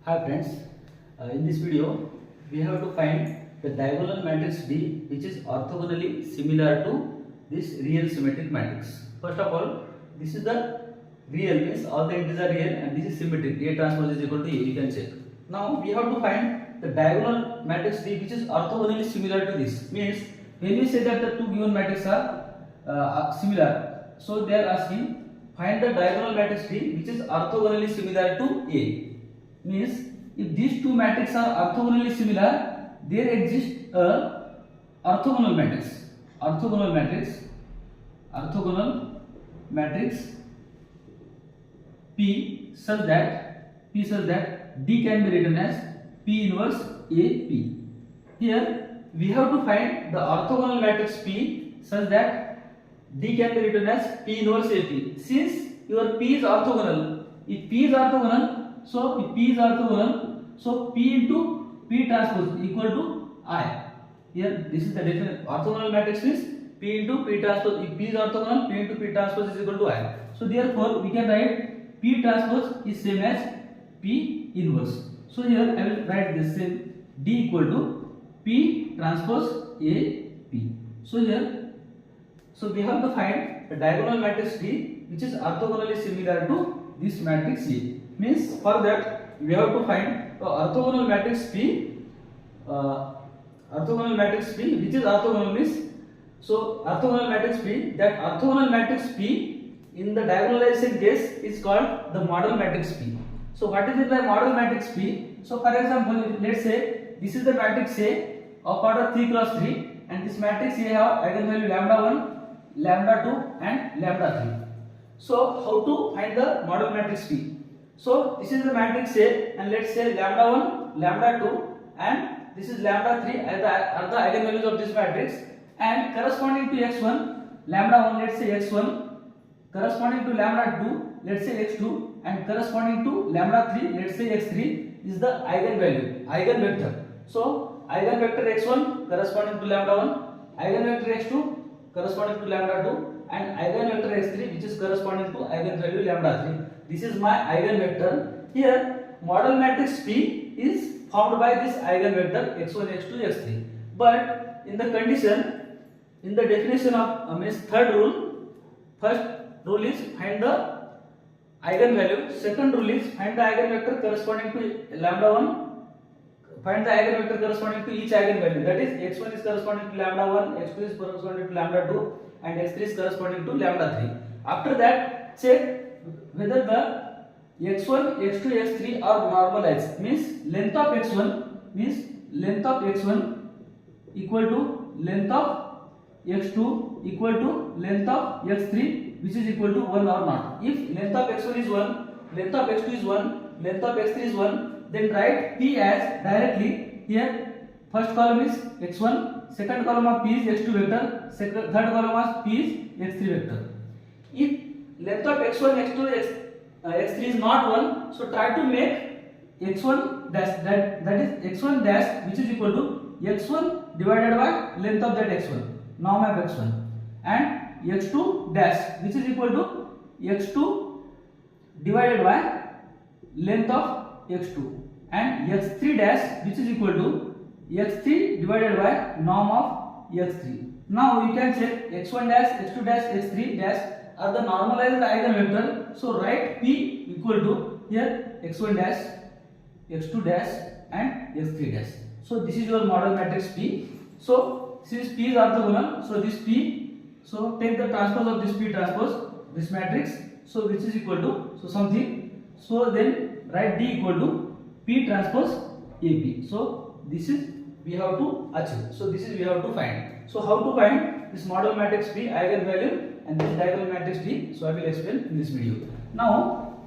Hi friends, in this video we have to find the diagonal matrix D which is orthogonally similar to this real symmetric matrix. First of all, this is the real, means all the integers are real, and this is symmetric, A transpose is equal to A, you can check. Now we have to find the diagonal matrix D which is orthogonally similar to this, means when we say that the two given matrices are similar, so they are asking find the diagonal matrix D which is orthogonally similar to A. Means if these two matrices are orthogonally similar, there exists a orthogonal matrix P such that D can be written as P inverse AP. Here we have to find the orthogonal matrix P such that D can be written as P inverse AP. Since your P is orthogonal, if P is orthogonal, so P into P transpose equal to I. Here this is the definition. Orthogonal matrix means P into P transpose. If P is orthogonal, P into P transpose is equal to I. So therefore we can write P transpose is same as P inverse. So here I will write the same D equal to P transpose AP. So here, so we have to find the diagonal matrix D which is orthogonally similar to this matrix A. Means for that we have to find the orthogonal matrix P. Orthogonal matrix P which is orthogonal means, so orthogonal matrix P, that orthogonal matrix P in the diagonalization case is called the model matrix P. So what is it by model matrix P? So for example, let's say this is the matrix A of order 3 cross 3, and this matrix A have eigenvalue lambda 1, lambda 2 and lambda 3. So how to find the model matrix P? So this is the matrix A, and let's say lambda 1, lambda 2 and this is lambda 3 are the eigenvalues of this matrix, and corresponding to x1, lambda 1 let's say x1, corresponding to lambda 2 let's say x2, and corresponding to lambda 3 let's say x3 is the eigenvector. So eigenvector x1 corresponding to lambda 1, eigenvector x2 corresponding to lambda 2 and eigenvector x3 which is corresponding to eigenvalue lambda 3. This is my eigenvector. Here model matrix P is formed by this eigenvector x1, x2, x3. But in the condition, in the definition of means third rule, first rule is find the eigenvalue, second rule is find the eigenvector corresponding to lambda 1, find the eigenvector corresponding to each eigenvalue, that is x1 is corresponding to lambda 1, x2 is corresponding to lambda 2 and x3 is corresponding to lambda 3. After that check whether the x1, x2, x3 are normalized, means length of x1 equal to length of x2 equal to length of x3 which is equal to 1 or not. If length of x1 is 1, length of x2 is 1, length of x3 is 1, then write P as directly here. First column is x1, second column of P is x2 vector, third column of P is x3 vector. If length of x1, x2, x3 is not 1, so try to make x1 dash, that is x1 dash which is equal to x1 divided by length of that x1, norm of x1, and x2 dash which is equal to x2 divided by length of x2, and x3 dash which is equal to x3 divided by norm of x3. Now you can check x1 dash, x2 dash, x3 dash are the normalized eigenvector. So write P equal to here x1 dash, x2 dash and x3 dash. So this is your model matrix P. So since P is orthogonal, so this P, so take the transpose of this P transpose, this matrix, so which is equal to, so something, so then write D equal to P transpose AP. So this is we have to achieve. So this is we have to find. So how to find this model matrix P, eigenvalue and this diagonal matrix D, so I will explain in this video. Now,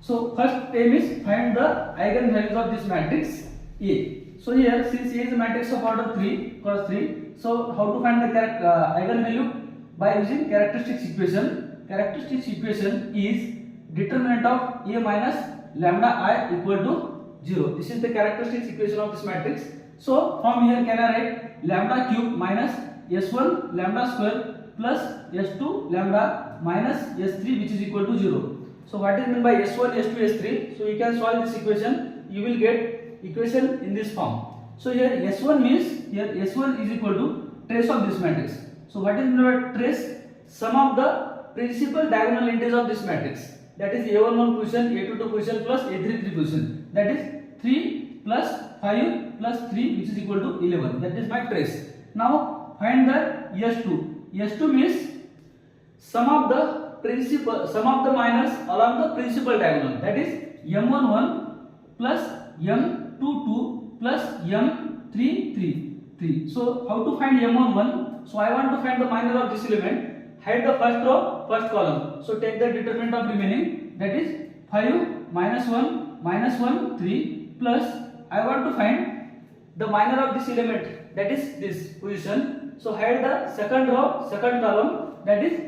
so first aim is find the eigenvalues of this matrix A. So here since A is a matrix of order 3 cross 3, so how to find the eigenvalue? By using characteristics equation. Characteristics equation is determinant of A minus lambda I equal to 0. This is the characteristics equation of this matrix. So from here can I write lambda cube minus s1 lambda square plus s2 lambda minus s3 which is equal to 0. So what is meant by S1, S2, S3? So you can solve this equation. you will get equation in this form. So here S1 means here S1 is equal to trace of this matrix. So what is meant by trace? Sum of the principal diagonal entries of this matrix. That is A11 position, A22 position plus A33 position. That is 3 plus 5 plus 3, which is equal to 11. That is my trace. Now find the S2. S2 means sum of the minors along the principal diagonal. That is M11 plus M22 plus M333. So how to find M11? So I want to find the minor of this element. Hide the first row, first column. So take the determinant of remaining. That is 5 minus 1 3 plus I want to find the minor of this element. That is this position. So hide the second row, second column. That is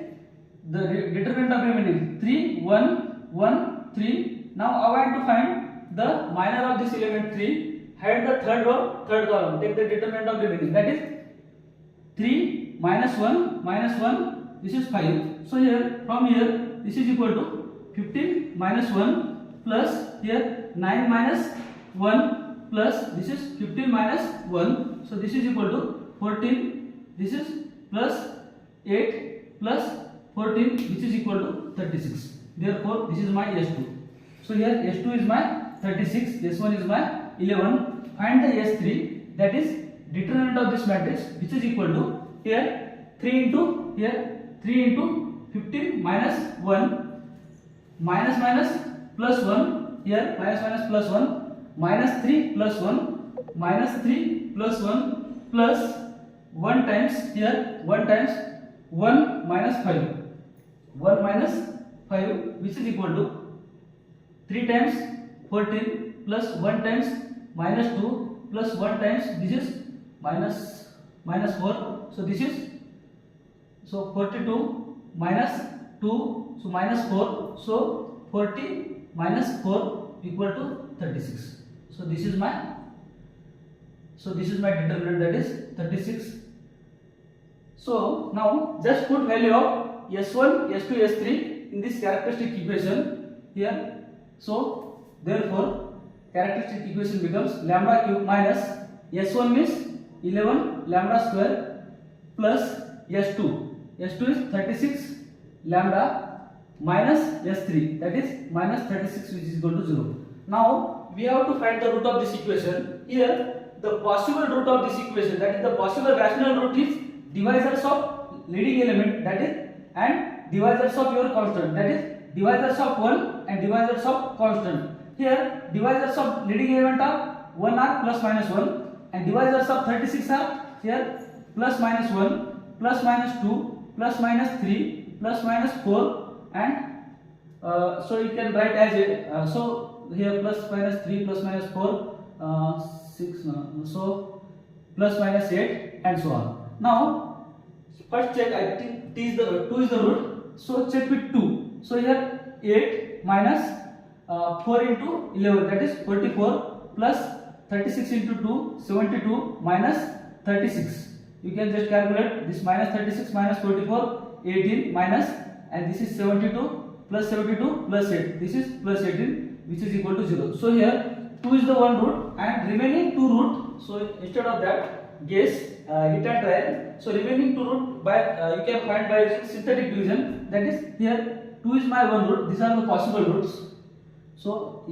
the determinant of remaining 3 1 1 3. Now I want to find the minor of this element 3. Hide the third row, third column. Take the determinant of remaining. That is 3 minus 1. This is 5. So here from here this is equal to 15 minus 1 plus here 9 minus 1 plus this is 15 minus 1. So this is equal to 14. This is plus 8 plus 14, which is equal to 36. Therefore this is my S2. So here S2 is my 36, S1 is my 11. Find the S3, that is determinant of this matrix, which is equal to here 3 into 15 minus 1 minus plus 1 here minus plus 1 minus 3 plus 1 minus 3 plus 1 plus 1 times here 1 times 1 minus 5 which is equal to 3 times 14 plus 1 times minus 2 plus 1 times this is minus 4. So this is 42 minus 2, so minus 4. So 40 minus 4 equal to 36. So this is my determinant, that is 36. So now just put value of S1, S2, S3 in this characteristic equation here. So therefore characteristic equation becomes lambda cube minus S1 means 11 lambda square plus S2 is 36 lambda minus S3, that is minus 36, which is equal to 0. Now we have to find the root of this equation. Here the possible root of this equation, that is the possible rational root, is divisors of leading element, that is, and divisors of your constant, that is divisors of 1 and divisors of constant. Here divisors of leading element are 1 are plus minus 1 and divisors of 36 are here plus minus 1 plus minus 2 plus minus 3 plus minus 4 and so you can write as it. So here plus minus 3 plus minus 4 6 so plus minus 8 and so on. Now first check, I think 2 is the root, so check with 2. So here 8 minus 4 into 11, that is 44 plus 36 into 2 72 minus 36. You can just calculate this minus 36 minus 44 18 minus, and this is 72 plus 8, this is plus 18, which is equal to 0. So here 2 is the one root and remaining 2 root. So instead of that guess hit and trial. So remaining 2 root by you can find by using synthetic division, that is here 2 is my one root. These are the possible roots. So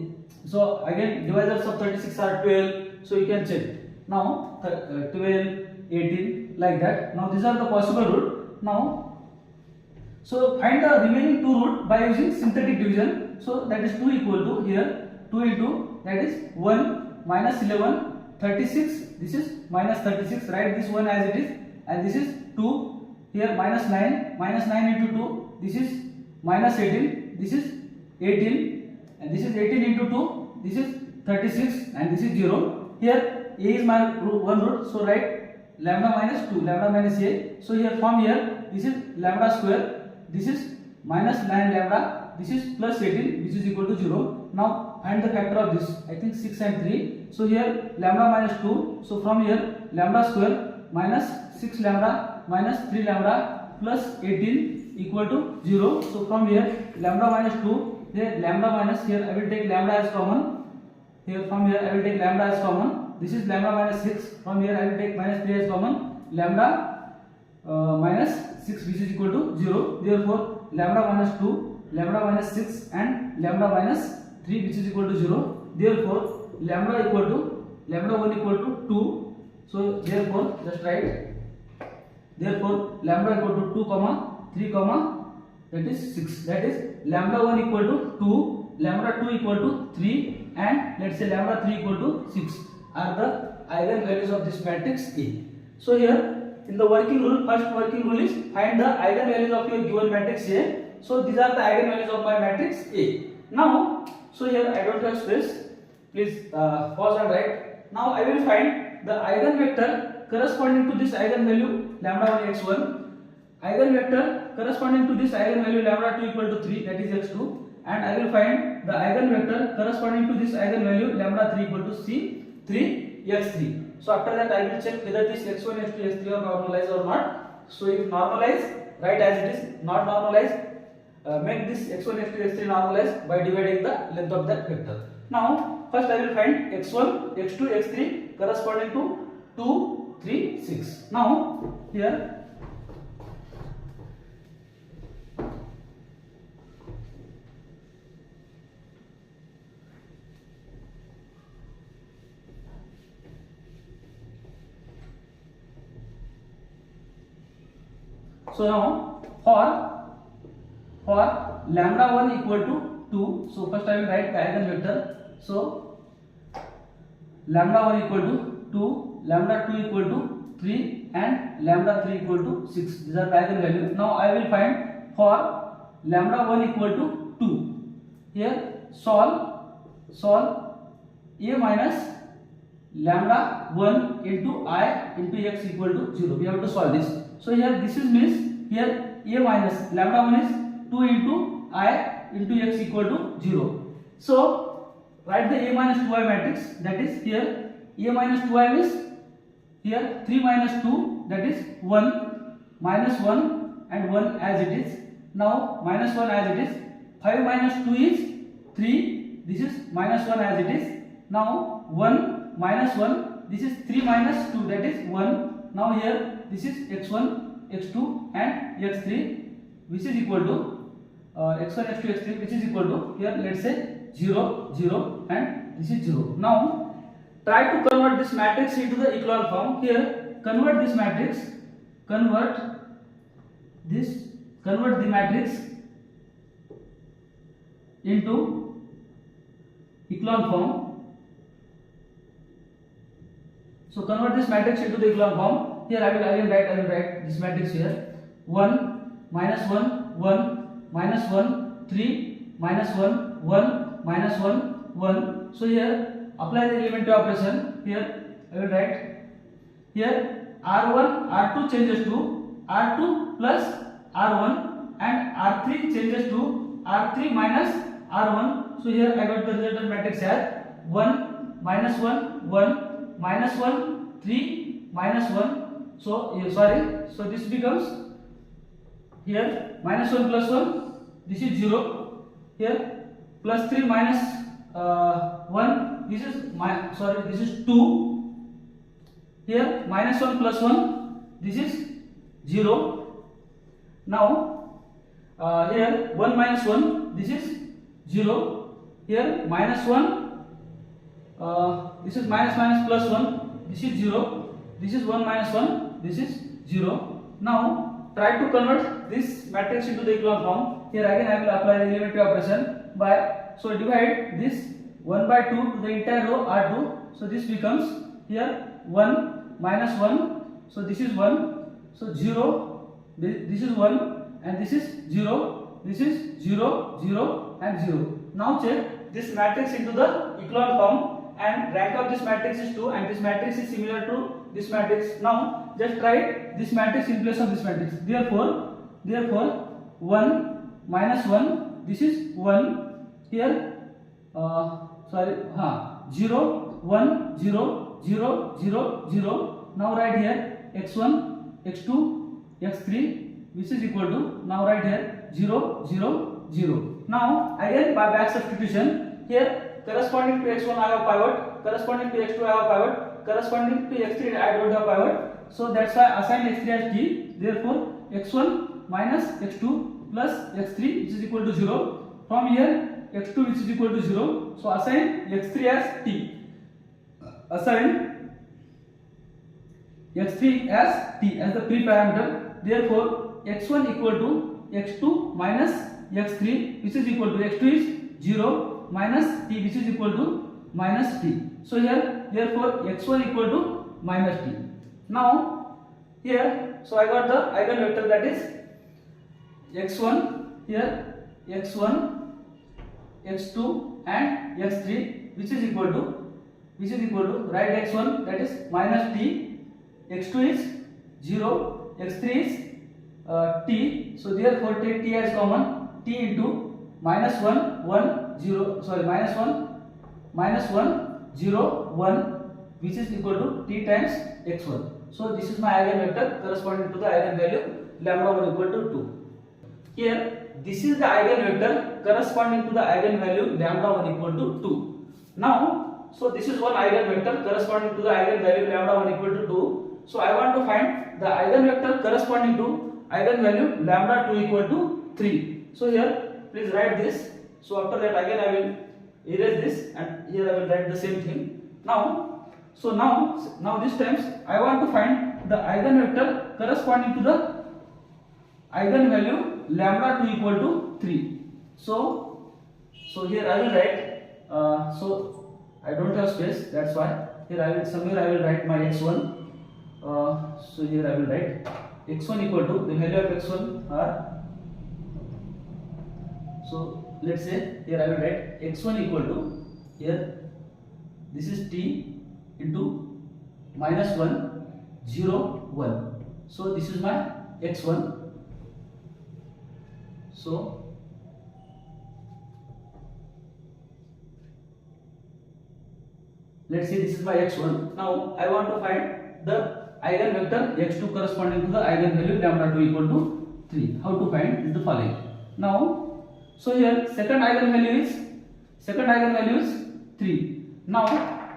again divisors of 36 are 12, so you can check. Now 12 18 like that. Now these are the possible root. Now so find the remaining 2 root by using synthetic division. So that is 2 equal to here 2 into, that is 1 minus 11 36, this is minus 36, write this one as it is, and this is 2 here minus 9 into 2, this is minus 18, this is 18, and this is 18 into 2, this is 36, and this is 0. Here a is my one root, so write lambda minus 2, lambda minus a. So here from here this is lambda square, this is minus 9 lambda, this is plus 18, which is equal to 0. Now find the factor of this, I think 6 and 3. So here lambda minus 2, so from here lambda square minus 6 lambda minus 3 lambda plus 18 equal to 0. So from here lambda minus 2, here lambda minus, here I will take lambda as common, Here from here I will take lambda as common. This is lambda minus 6. From here I will take minus 3 as common. Lambda minus 6 which is equal to 0. Therefore lambda minus 2, lambda minus 6 and lambda minus 3 which is equal to 0. Therefore lambda equal to lambda 1 equal to 2. So therefore just write, therefore lambda equal to 2 comma 3 comma that is 6. That is lambda 1 equal to 2, lambda 2 equal to 3 and let's say lambda 3 equal to 6 are the eigen values of this matrix A. So here in the working rule, first working rule is find the eigen values of your given matrix A. So these are the eigen values of my matrix A. Now so here I don't have space, please pause and write. Now I will find the eigenvector corresponding to this eigenvalue lambda 1 x1, eigenvector corresponding to this eigenvalue lambda 2 equal to 3 that is x2, and I will find the eigenvector corresponding to this eigenvalue lambda 3 equal to c3 x3. So after that I will check whether this x1 x2 x3 are normalized or not. So if normalized, write as it is. Not normalized, make this x1 x2 x3 normalized by dividing the length of that vector. Now first I will find x1 x2 x3 corresponding to 2 3 6. Now here so now for lambda 1 equal to 2, so first I will write the eigenvector. So lambda 1 equal to 2, lambda 2 equal to 3 and lambda 3 equal to 6. These are the eigenvalues. Now I will find for lambda 1 equal to 2. Here solve a minus lambda 1 into I into x equal to 0. We have to solve this. So here this is means here a minus lambda 1 is 2 into I into x equal to 0. So write the a minus 2i matrix, that is here a minus 2i is here 3 minus 2 that is 1 minus 1 and 1 as it is. Now minus 1 as it is, 5 minus 2 is 3, this is minus 1 as it is. Now 1 minus 1, this is 3 minus 2 that is 1. Now here this is x1 x2 and x3 which is equal to x1 x2 x3 which is equal to here let's say 0 0 and this is 0. Now try to convert this matrix into the echelon form. Here convert this matrix, convert the matrix into echelon form. So convert this matrix into the echelon form. Here I will write this matrix here. 1 minus 1 1 minus 1 3 minus 1 1 minus 1 1. So here apply the elementary operation. Here I will write here r1 r2 changes to r2 plus r1 and r3 changes to r3 minus r1. So here I got the resultant matrix as 1 minus 1 1 minus 1 3 minus 1. So so this becomes here minus 1 plus 1, this is 0. Here plus 3 minus 1, this is this is 2. Here minus 1 plus 1, this is 0. Now here 1 minus 1, this is 0. Here minus 1, this is minus plus 1, this is 0. This is 1 minus 1, this is 0. Now try to convert this matrix into the echelon form. Here again I will apply the elementary operation by, so divide this 1 by 2 to the entire row R2. So this becomes here 1 minus 1, so this is 1, so 0, this is 1 and this is 0, this is 0 0 and 0. Now check this matrix into the echelon form and rank of this matrix is 2 and this matrix is similar to this matrix. Now just write this matrix in place of this matrix. Therefore 1 minus 1, this is 1. Here 0 1 0 0 0 0. Now write here x1 x2 x3 which is equal to, now write here 0 0 0. Now again by back substitution, here corresponding to x1 I have pivot, corresponding to x2 I have pivot, corresponding to x3 I don't have pivot. So that's why I assign x3 as t. Therefore x1 minus x2 plus x3 which is equal to 0. From here x2 which is equal to 0. So assign x3 as t. Assign x3 as t as the pre-parameter. Therefore x1 equal to x2 minus x3 which is equal to x2 is 0 minus t which is equal to minus t. So here therefore x1 equal to minus t. Now here so I got the eigenvector that is x1 here x1 x2 and x3 which is equal to write x1 that is minus t, x2 is 0, x3 is t. So therefore take t as common, t into minus 1 1 0 sorry minus 1 0 1 which is equal to t times x1. So this is my eigenvector corresponding to the eigenvalue lambda 1 equal to 2. Here this is the eigenvector corresponding to the eigenvalue lambda 1 equal to 2. Now so this is one eigenvector corresponding to the eigenvalue lambda 1 equal to 2. So I want to find the eigenvector corresponding to eigenvalue lambda 2 equal to 3. So here please write this. So after that again I will erase this and here I will write the same thing. Now this times I want to find the eigenvector corresponding to the eigenvalue lambda 2 equal to 3. So here I will write so I don't have space, that's why here I will somewhere I will write my x1. So here I will write x1 equal to the value of x1 are, so let's say here I will write x1 equal to here this is t into minus 1 0 1. So this is my x1. So let's say this is my x1. Now I want to find the eigenvector x2 corresponding to the eigenvalue lambda 2 equal to 3. How to find is the following. Now so here second eigenvalue is 3. Now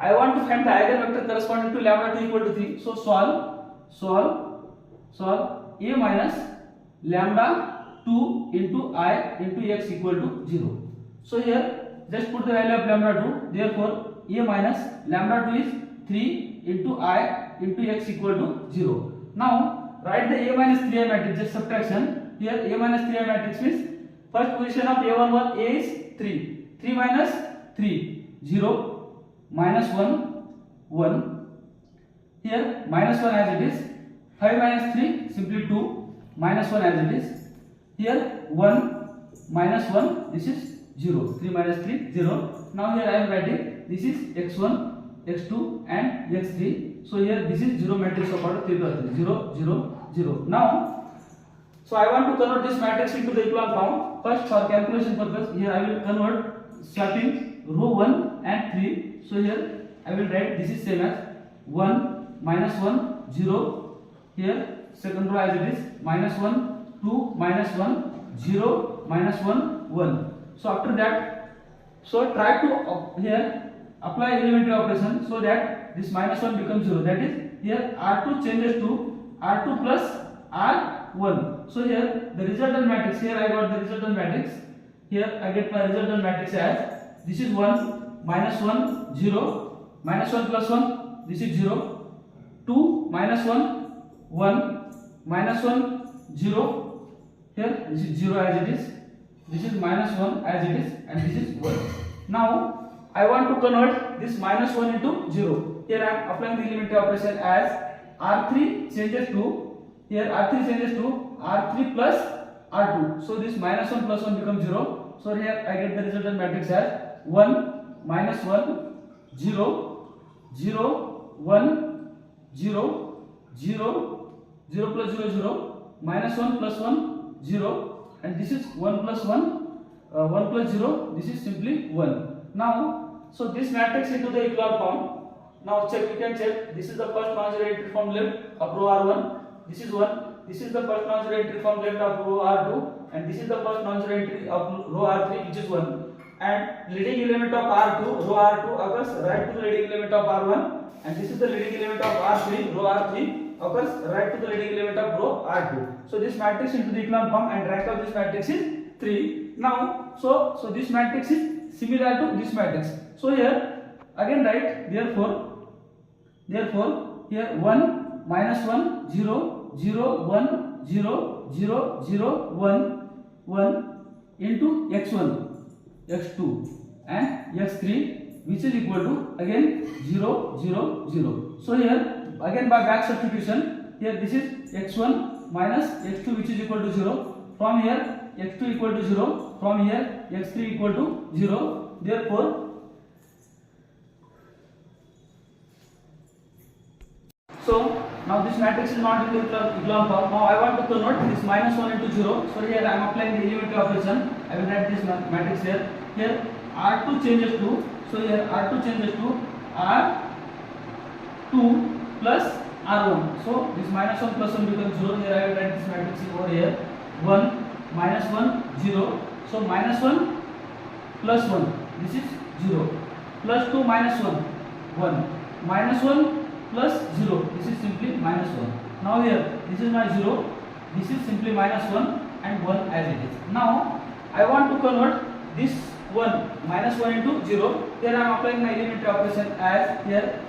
I want to find the eigenvector corresponding to lambda 2 equal to 3. So solve a minus lambda 2 into I into x equal to 0. So here just put the value of lambda 2. Therefore a minus lambda 2 is 3 into I into x equal to 0. Now write the a minus 3i matrix, just subtraction. Here a minus 3i matrix means first position of a is 3. 3 minus 3 0 minus 1 1. Here minus 1 as it is. 5 minus 3 simply 2 minus 1 as it is. Here 1 minus 1 this is 0. 3 minus 3 0. Now here I am writing this is x1, x2 and x3. So here this is 0 matrix of order 3 plus 3 0 0 0. Now so I want to convert this matrix into the echelon form. First for calculation purpose here I will convert swapping row 1 and 3. So here I will write this is same as 1 minus 1 0. Here second row as it is minus 1 2 minus 1 0 minus 1 1. So after that so try to here apply elementary operation so that this minus 1 becomes 0. That is here R2 changes to R2 plus R1. So here the resultant matrix, here I got the resultant matrix. Here I get my resultant matrix as this is 1 minus 1 0 minus 1 plus 1 this is 0 2 minus 1 1 minus 1 0. Here this is 0 as it is. This is minus 1 as it is and this is 1. Now I want to convert this minus 1 into 0. Here I am applying the elementary operation as R3 changes to, here R3 changes to R3 plus R2. So this minus 1 plus 1 becomes 0. So here I get the resultant matrix as 1 minus 1 0 0 1 0 0 0 plus 0 0 minus 1 plus 1 0 and this is 1 plus 1 1 plus 0 this is simply 1. Now so this matrix into the echelon form. Now check, you can check. This is the first non-zero entry from left of row R1. This is 1. This is the first non-zero entry from left of row R2, and this is the first non-zero entry of row R3, which is 1. and leading element of R2, row R2 occurs right to the leading element of R1, and this is the leading element of R3, row R3 occurs right to the leading element of row R2. So this matrix into the echelon form, and rank of this matrix is 3. Now, so this matrix is similar to this matrix. So here again write, therefore here 1 minus 1 0 0 1 0 0 0 1 1 into x1 x2 and x3, which is equal to again 0 0 0. So here again by back substitution, here this is x1 minus x2, which is equal to 0. From here x2 equal to 0, from here x3 equal to 0. Therefore so now this matrix is not in the echelon form. Now I want to convert this minus 1 into 0. So here I am applying the elementary operation. I will write this matrix here. Here R2 changes to, so here R2 changes to R2 plus R1. So this minus 1 plus 1 becomes 0. Here I will write this matrix over here. 1 minus 1 0. So minus 1 plus 1, this is 0. Plus 2 minus 1 1. Minus 1 plus 0, this is simply minus 1. Now here this is my 0, this is simply minus 1 and 1 as it is. Now I want to convert this 1 minus 1 into 0. Here I am applying my elementary operation as here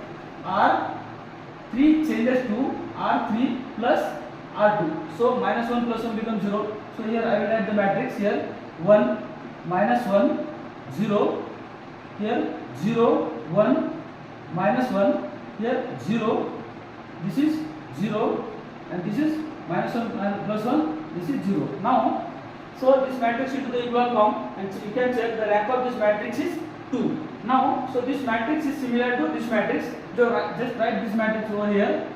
R3 changes to R3 plus R2. So minus 1 plus 1 becomes 0. So here I will write the matrix here 1 minus 1 0, here 0 1 minus 1, here 0, this is 0 and this is minus 1 and plus 1, this is 0. Now so this matrix into the echelon form, and so you can check the rank of this matrix is 2. Now so this matrix is similar to this matrix. Just write this matrix over here.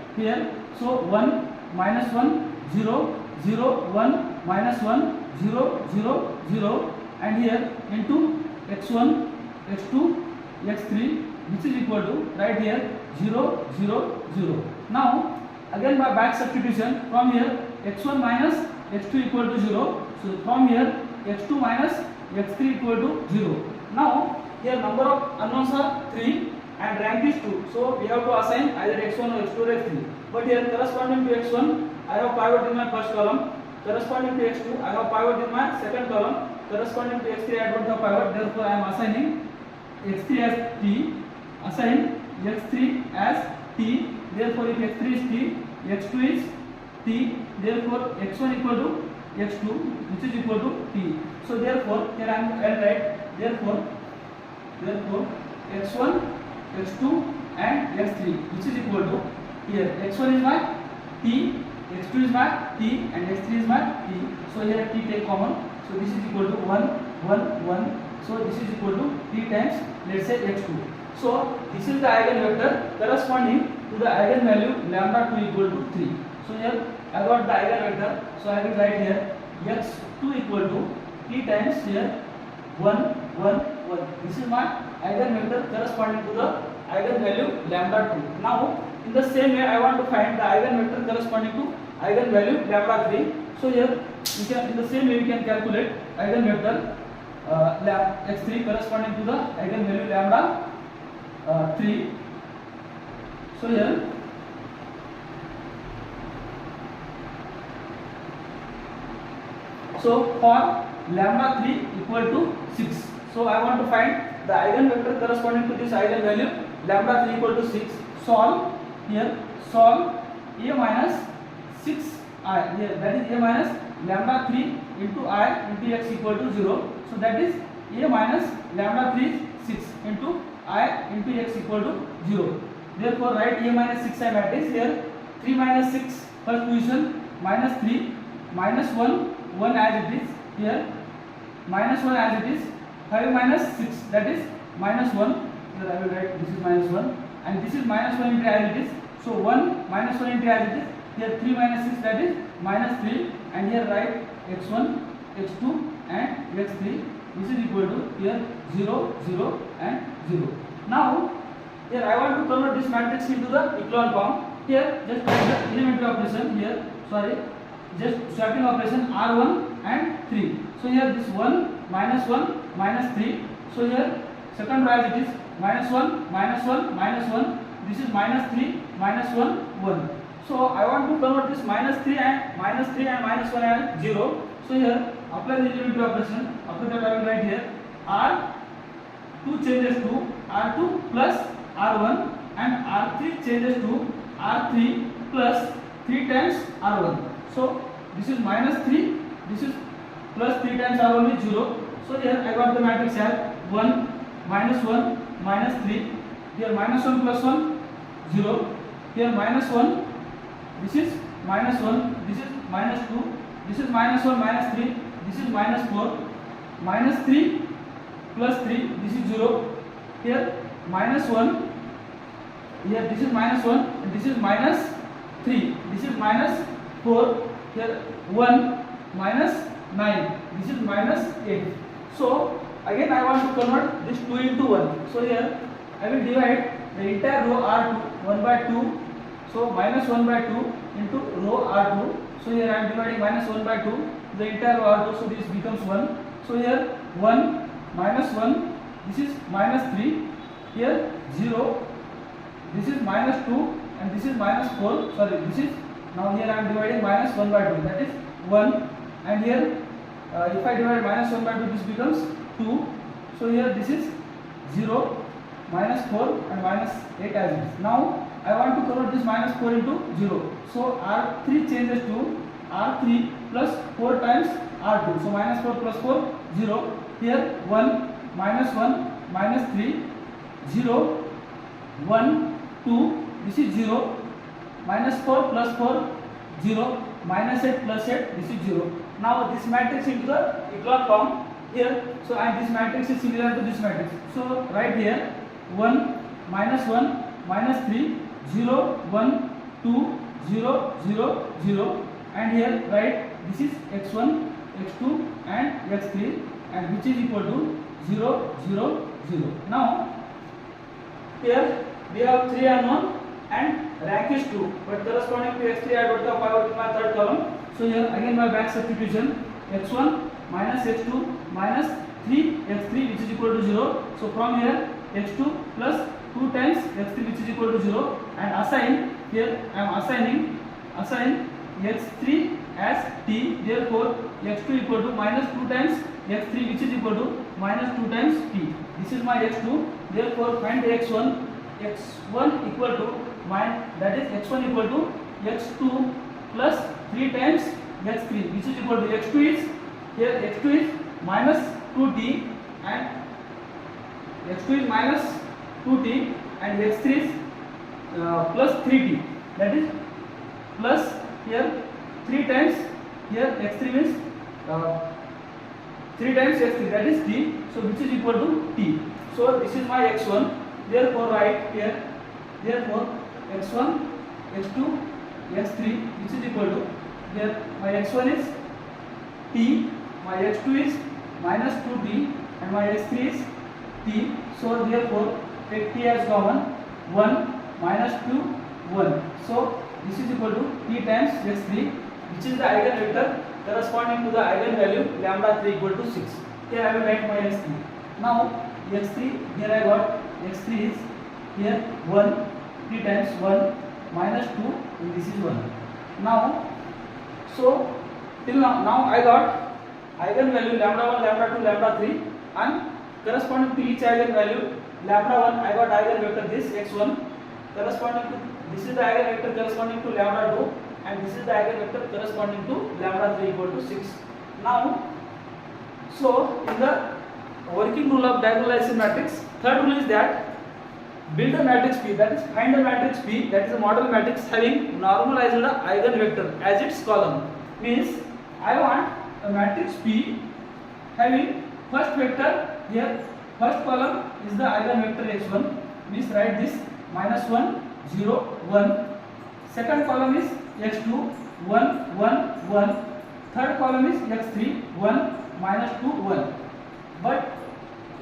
So 1 minus 1 0 0 1 minus 1 0 0 0, and here into x1 x2 x3, which is equal to right here 0 0 0. Now again by back substitution, from here x1 minus x2 equal to 0. So from here x2 minus x3 equal to 0. Now here number of unknowns are 3 and rank is 2. So we have to assign either x1 or x2 or x3. But here corresponding to x1 I have pivot in my first column, corresponding to x2 I have pivot in my second column, corresponding to x3 I don't have pivot. Therefore I am assigning x3 as t, assign x3 as t. Therefore if x3 is t, x2 is t. Therefore x1 equal to x2, which is equal to t. So therefore here I will write therefore x1 x2 and x3, which is equal to, here x1 is my t, x2 is my t and x3 is my t. So here t take common. So this is equal to 1 1 1. So this is equal to t times, let's say, x2. So this is the eigenvector corresponding to the eigenvalue lambda 2 equal to 3. So here I got the eigenvector. So I will write here x2 equal to t times here 1 1 1. This is my eigenvector corresponding to the eigenvalue lambda 2. Now in the same way I want to find the eigenvector corresponding to eigenvalue lambda 3. So here we can, in the same way we can calculate eigenvector x3 corresponding to the eigenvalue lambda 3. So here so for lambda 3 equal to 6. So I want to find the eigenvector corresponding to this eigenvalue lambda 3 equal to 6. Solve here, solve a minus 6i, here that is a minus lambda 3 into I into x equal to 0. So that is a minus lambda 3 is 6 into I into x equal to 0. Therefore write a minus 6i matrix here. 3 minus 6 first position, minus 3 minus 1 1 as it is, here minus 1 as it is, 5 minus 6 that is minus 1. Here I will write this is minus 1 and this is minus 1 into as it is. So 1 minus 1 into as it is, here 3 minus 6 that is minus 3, and here write x1 x2 and x3, this is equal to here 0 0 and 0. Now here I want to convert this matrix into the echelon form. Here just write the elementary operation here, just swapping operation r1 and 3. So here this 1 minus 3 So here second row as it is minus 1 minus 1 minus 1. This is minus 3 minus 1 1. So I want to convert this minus 3 and minus 1 as 0. So here apply the geometry operation. After that I will write here R2 changes to R2 plus R1 and R3 changes to R3 plus 3 times R1. So this is minus 3, this is plus 3 times R1 is 0. So here I got the matrix as 1 minus 1 minus 3. Here minus 1 plus 1 0. Here minus 1. This is minus 1. This is minus 2. This is minus 1 minus 3. This is minus 4. Minus 3 plus 3. This is 0. Here minus 1. Here this is minus 1 and this is minus 3. This is minus 4. Here 1 minus 9. This is minus 8. So again I want to convert this 2 into 1. So here I will divide the entire row R2 1 by 2. So minus 1 by 2 into row R2. So here I am dividing minus 1 by 2 the entire row R2. So this becomes 1. So here 1 minus 1. This is minus 3. Here 0. This is minus 2 and this is minus 4. Sorry, this is now here I am dividing minus 1 by 2. That is 1. And here if I divide minus 1 by 2, this becomes 2. So here this is 0, minus 4 and minus 8 as it is. Now I want to convert this minus 4 into 0. So R3 changes to R3 plus 4 times R2. So minus 4 plus 4, 0. Here 1, minus 1, minus 3, 0, 1, 2. This is 0. Minus 4 plus 4, 0. Minus 8 plus 8, this is 0. Now this matrix into the echelon form here. So and this matrix is similar to this matrix. So right here 1, minus 1, minus 3, 0, 1, 2, 0, 0, 0. And here right this is x1, x2 and x3 and which is equal to 0, 0, 0. Now here we have 3 unknown and rank is 2, but corresponding to x3 I got the pivot in my third column. So here again my back substitution x1 minus x2 minus 3x3 which is equal to 0. So from here x2 plus 2 times x3 which is equal to 0 and assign here I am assign x3 as t. Therefore x2 equal to minus 2 times x3 which is equal to minus 2 times t. This is my x2. Therefore find x1 equal to that is x1 equal to x2 plus 3 times x3 which is equal to x2 is here x2 is minus 2t and x2 is minus 2t and x3 is plus 3t, that is plus here 3 times here x3 means 3 times x3 that is t. So which is equal to t. So this is my x1. Therefore write here therefore x1 x2 x3 which is equal to here my x1 is t, my x2 is minus 2t and my x3 is t. So therefore take t as common 1 minus 2 1. So this is equal to t times x3 which is the eigenvector corresponding to the eigenvalue lambda 3 equal to 6. Here I will write my x3. Now x3 here I got x3 is here 1 3 times 1 minus 2 and this is 1. Now so till now I got eigenvalue lambda 1 lambda 2 lambda 3 and corresponding to each eigenvalue lambda 1 I got eigenvector this x1 corresponding to this is the eigenvector corresponding to lambda 2 and this is the eigenvector corresponding to lambda 3 equal to 6. Now so in the working rule of diagonalization matrix, third rule is that build a matrix P, that is find a matrix P that is a model matrix having normalized eigenvector as its column. Means I want a matrix P having first vector here first column is the eigenvector x1 means write this minus 1 0 1. Second column is x2 1 1 1. Third column is x3 1 minus 2 1. But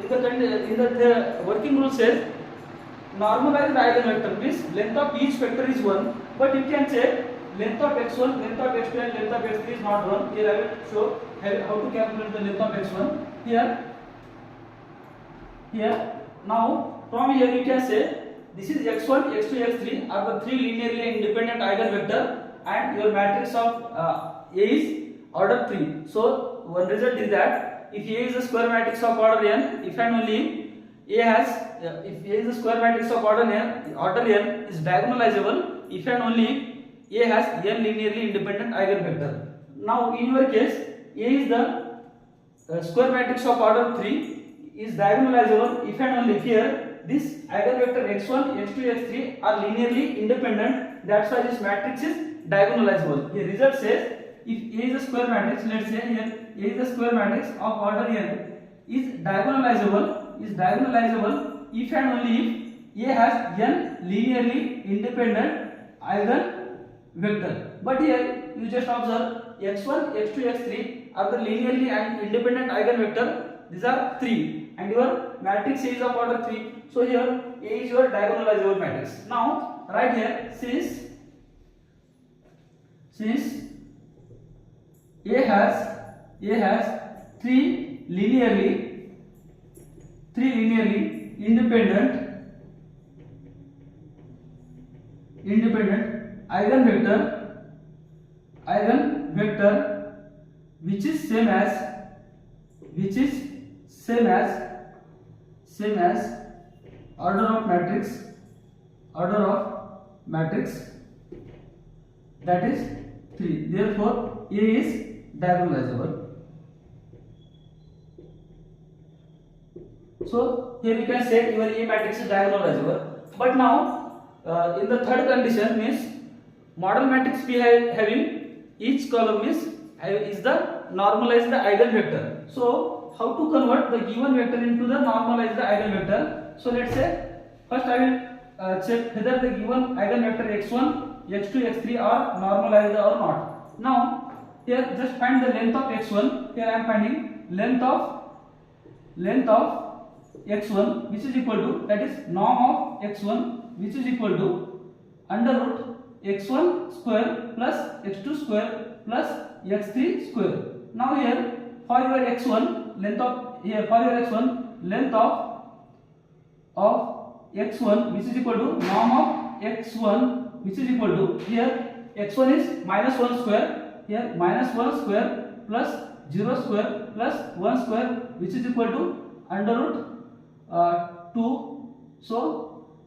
in the working rule says normalized eigenvector means length of each vector is 1, but you can check length of x1, length of x2 and length of x3 is not 1. Here I will show how to calculate the length of x1. Here here. Now from here you can say this is x1, x2, x3 are the three linearly independent eigenvector, and your matrix of A is order 3. So one result is that if A is a square matrix of order n, if and only A has if A is a square matrix of order n is diagonalizable if and only A has n linearly independent eigenvector. Now in your case A is the square matrix of order 3 is diagonalizable if and only here this eigenvector x1, x2, x3 are linearly independent. That's why this matrix is diagonalizable. The result says if A is a square matrix, let's say here A is a square matrix of order n is diagonalizable if and only if A has n linearly independent eigenvector. But here you just observe x1, x2, x3 are the linearly and independent eigenvector. These are 3 and your matrix is of order 3. So here A is your diagonalizable matrix. Now right here since A has three linearly independent eigenvector which is same as order of matrix that is 3. Therefore A is diagonalizable. So here you can say your A matrix is diagonalizable. But now in the third condition means model matrix P having each column is the normalized eigenvector. So how to convert the given vector into the normalized eigenvector? So let's say first I will check whether the given eigenvector x1, x2, x3 are normalized or not. Now here just find the length of x1. Here I am finding length of x1 which is equal to, that is norm of x1 which is equal to under root x1 square plus x2 square plus x3 square. Now here for your x1 length of x1 which is equal to norm of x1 which is equal to, here x1 is minus 1 square, here minus 1 square plus 0 square plus 1 square which is equal to under root 2. So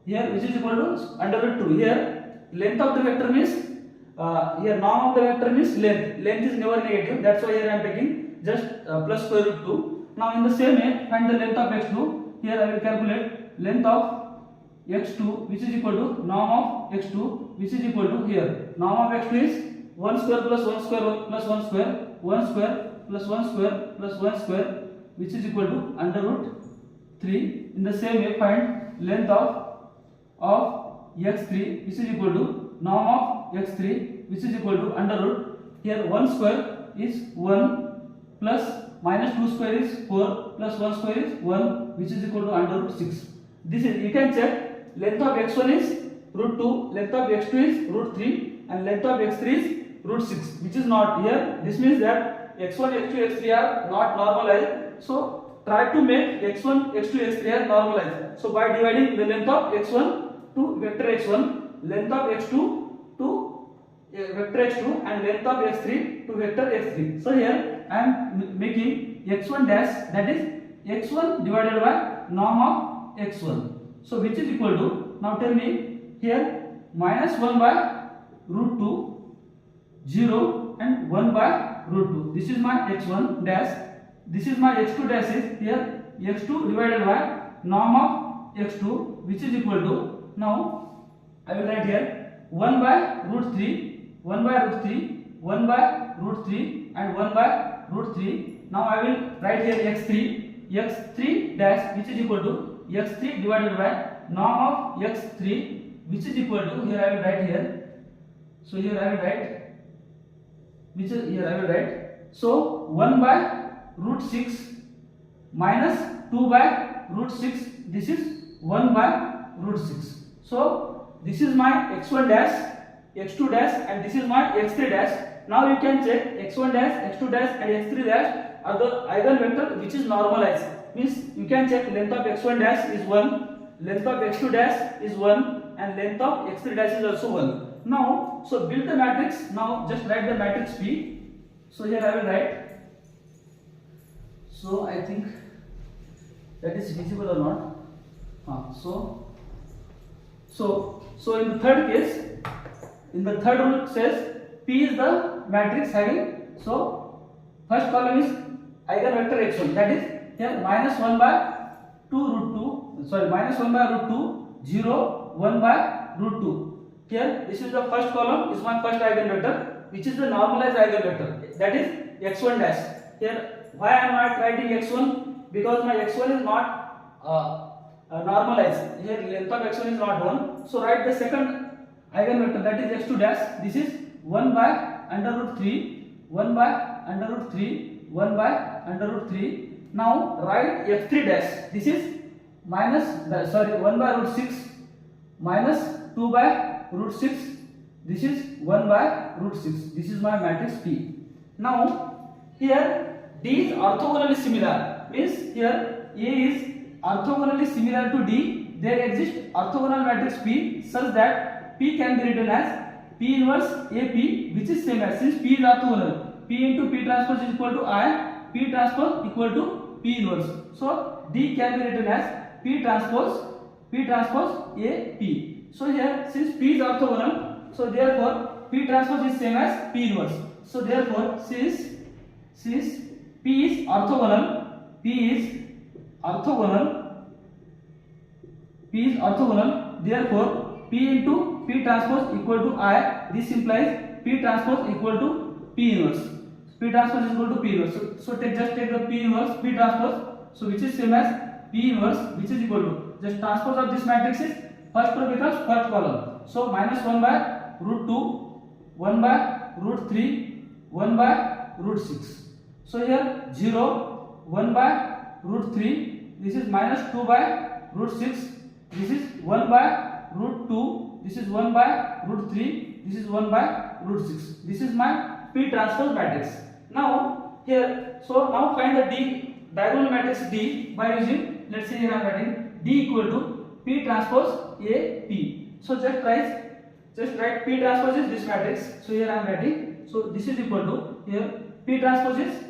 here which is equal to under root 2. Here length of the vector means here norm of the vector means length is never negative. That's why here I am taking just plus square root 2. Now in the same way find the length of x2. Here I will calculate length of x2 which is equal to norm of x2 which is equal to, here norm of x2 is 1 square plus 1 square plus 1 square, 1 square plus 1 square plus 1 square which is equal to under root 3. In the same way find length of x3 which is equal to norm of x3 which is equal to under root, here 1 square is 1 plus minus 2 square is 4 plus 1 square is 1 which is equal to under root 6. This is, you can check length of x1 is root 2, length of x2 is root 3 and length of x3 is root 6 which is not here. This means that x1, x2, x3 are not normalized. So try to make x1, x2, x3 are normalized. So by dividing the length of x1 to vector x1, length of x2 to vector x2 and length of x3 to vector x3. So here I am making x1 dash, that is x1 divided by norm of x1. So which is equal to, now tell me here minus 1 by root 2, 0 and 1 by root 2. This is my x1 dash. This is my x2 dash is here x2 divided by norm of x2 which is equal to, now I will write here 1 by root 3, 1 by root 3, 1 by root 3 and 1 by root 3. Now I will write here x3 dash which is equal to x3 divided by norm of x3 which is equal to, here I will write here. So here I will write which is, here I will write, so 1 by root 6 minus 2 by root 6, this is 1 by root 6. So this is my x1 dash, x2 dash and this is my x3 dash. Now you can check x1 dash, x2 dash and x3 dash are the eigenvector which is normalized. means you can check length of x1 dash is 1, length of x2 dash is 1, and length of x3 dash is also 1. Now, so build the matrix. Now just write the matrix P. So here I will write. So I think that is visible or not. So in the third case, in the third rule says P is the matrix having, so first column is eigenvector x1, that is here minus 1 by 2 root 2, minus 1 by root 2, 0, 1 by root 2. Here this is the first column, is my first eigenvector, which is the normalized eigenvector, that is x1 dash. Here why I am not writing x1? Because my x1 is not normalized. Here length of x1 is not 1. So write the second eigenvector, that is x2 dash. This is 1 by under root 3, 1 by under root 3, 1 by under root 3. Now write f3 dash. This is 1 by root 6 minus 2 by root 6. This is 1 by root 6. This is my matrix P. Now here D is orthogonally similar, means here A is orthogonally similar to D. There exists orthogonal matrix P such that P can be written as P inverse AP, which is same as, since P is orthogonal, P into P transpose is equal to I, P transpose equal to P inverse. So D can be written as P transpose AP. So here since P is orthogonal, so therefore P transpose is same as P inverse. So therefore since P is orthogonal, therefore P into P transpose equal to I. This implies P transpose equal to P inverse. P transpose is equal to P inverse. So just take the P inverse P transpose. So which is same as P inverse, which is equal to, just transpose of this matrix is first row becomes first column. So minus 1 by root 2, 1 by root 3, 1 by root 6. So here 0, 1 by root 3, this is minus 2 by root 6, this is 1 by root 2, this is 1 by root 3, this is 1 by root 6. This is my P transpose matrix. Now here, so now find the D diagonal matrix D by using, let's say here I am writing D equal to P transpose AP. So just write P transpose is this matrix. So here I am writing, so this is equal to, here P transpose is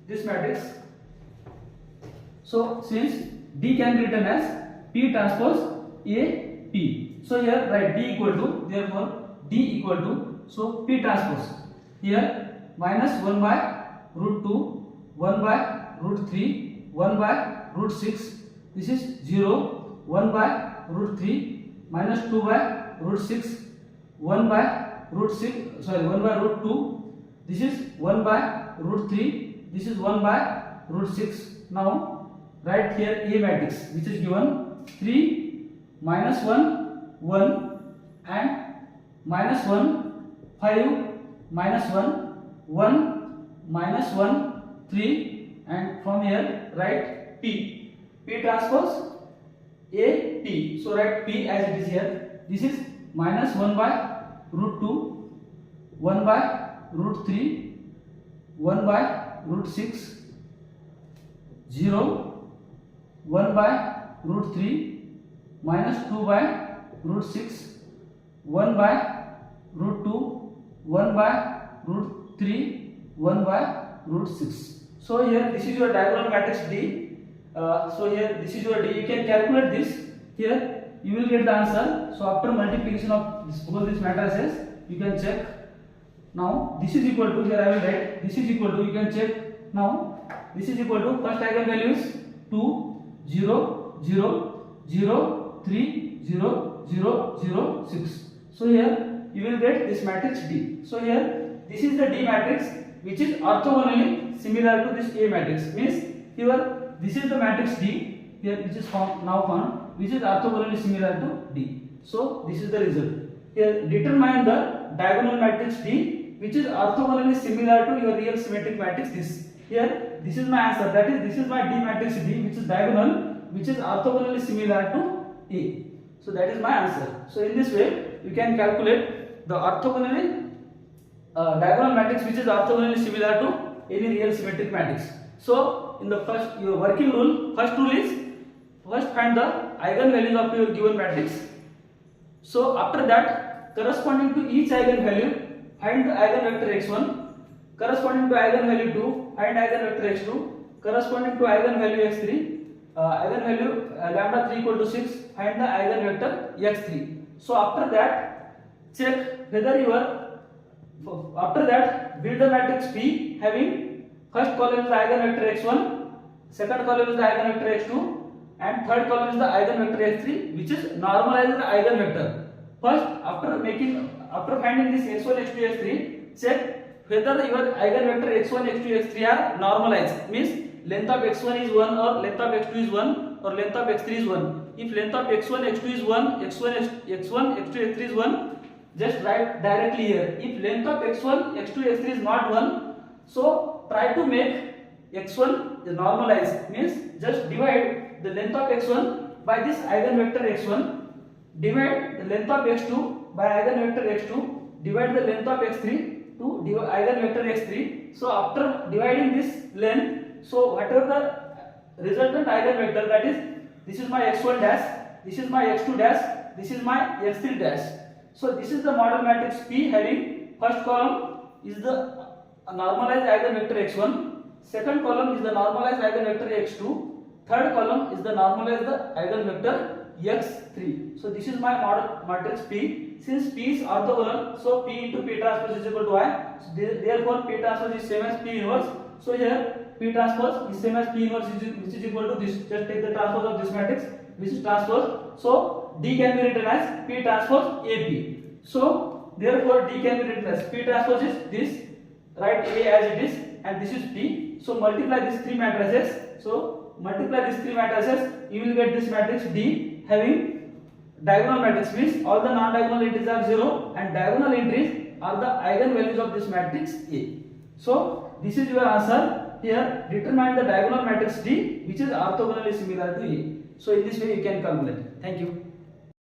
this matrix. So since D can be written as P transpose AP, so here write D equal to, therefore D equal to, so P transpose, here minus 1 by root 2, 1 by root 3, 1 by root 6, this is 0, 1 by root 3, minus 2 by root 6, 1 by root 1 by root 2, this is 1 by root 3, this is 1 by root 6. Now write here A matrix, which is given 3, minus 1, 1, and minus 1, 5, minus 1, 1, minus 1, 3, and from here write P transpose AP. So write P as it is here. This is minus 1 by root 2, 1 by root 3, 1 by root 6, 0, 1 by root 3, minus 2 by root 6, 1 by root 2, 1 by root 3, 1 by root 6. So here this is your diagonal matrix D. So here this is your D. You can calculate this. Here you will get the answer. So after multiplication of both these matrices, you can check. Now this is equal to, here I will write, this is equal to, you can check. Now this is equal to, first eigenvalue is 2, 0, 0, 0, 3, 0, 0, 0, 6. So here you will get this matrix D. So here this is the D matrix, which is orthogonally similar to this A matrix. Means here this is the matrix D, here which is now found, which is orthogonally similar to D. So this is the result. Here determine the diagonal matrix D, which is orthogonally similar to your real symmetric matrix this. Here this is my answer, that is this is my D matrix D, which is diagonal, which is orthogonally similar to A. So that is my answer. So in this way you can calculate the orthogonally diagonal matrix which is orthogonally similar to any real symmetric matrix. So in the first your working rule, first rule is first find the eigenvalues of your given matrix. So after that, corresponding to each eigenvalue, find the eigenvector x1, corresponding to eigenvalue 2, find eigenvector x2, corresponding to eigenvalue x3, eigenvalue lambda 3 equal to 6, find the eigenvector x3. So after that, check whether your, after that, build the matrix P having first column is the eigenvector x1, second column is the eigenvector x2, and third column is the eigenvector x3, which is normalized eigenvector. First, after finding this x1, x2, x3, check whether your eigenvector x1, x2, x3 are normalized. Means length of x1 is 1 or length of x2 is 1 or length of x3 is 1. If length of x1, x2 is 1, x1, x2, x3 is 1, just write directly here. If length of x1, x2, x3 is not 1, so try to make x1 normalized. Means just divide the length of x1 by this eigenvector x1, divide the length of x2 by eigenvector x2, divide the length of x3 to eigenvector x3. So after dividing this length, so whatever the resultant eigenvector, that is, this is my x1 dash, this is my x2 dash, this is my x3 dash. So this is the model matrix P having first column is the normalized eigenvector x1, second column is the normalized eigenvector x2, third column is the normalized eigenvector x3. So this is my model matrix P. Since P is orthogonal, so P into P transpose is equal to I. So therefore P transpose is same as P inverse. So here P transpose is same as P inverse, which is equal to this. Just take the transpose of this matrix, which is transpose. So D can be written as P transpose AP. So therefore D can be written as P transpose is this. Write A as it is, and this is P. So multiply these three matrices. So multiply these three matrices, you will get this matrix D having diagonal matrix, means all the non-diagonal entries are 0 and diagonal entries are the eigenvalues of this matrix A. So this is your answer. Here determine the diagonal matrix D which is orthogonally similar to A. So in this way you can calculate. Thank you.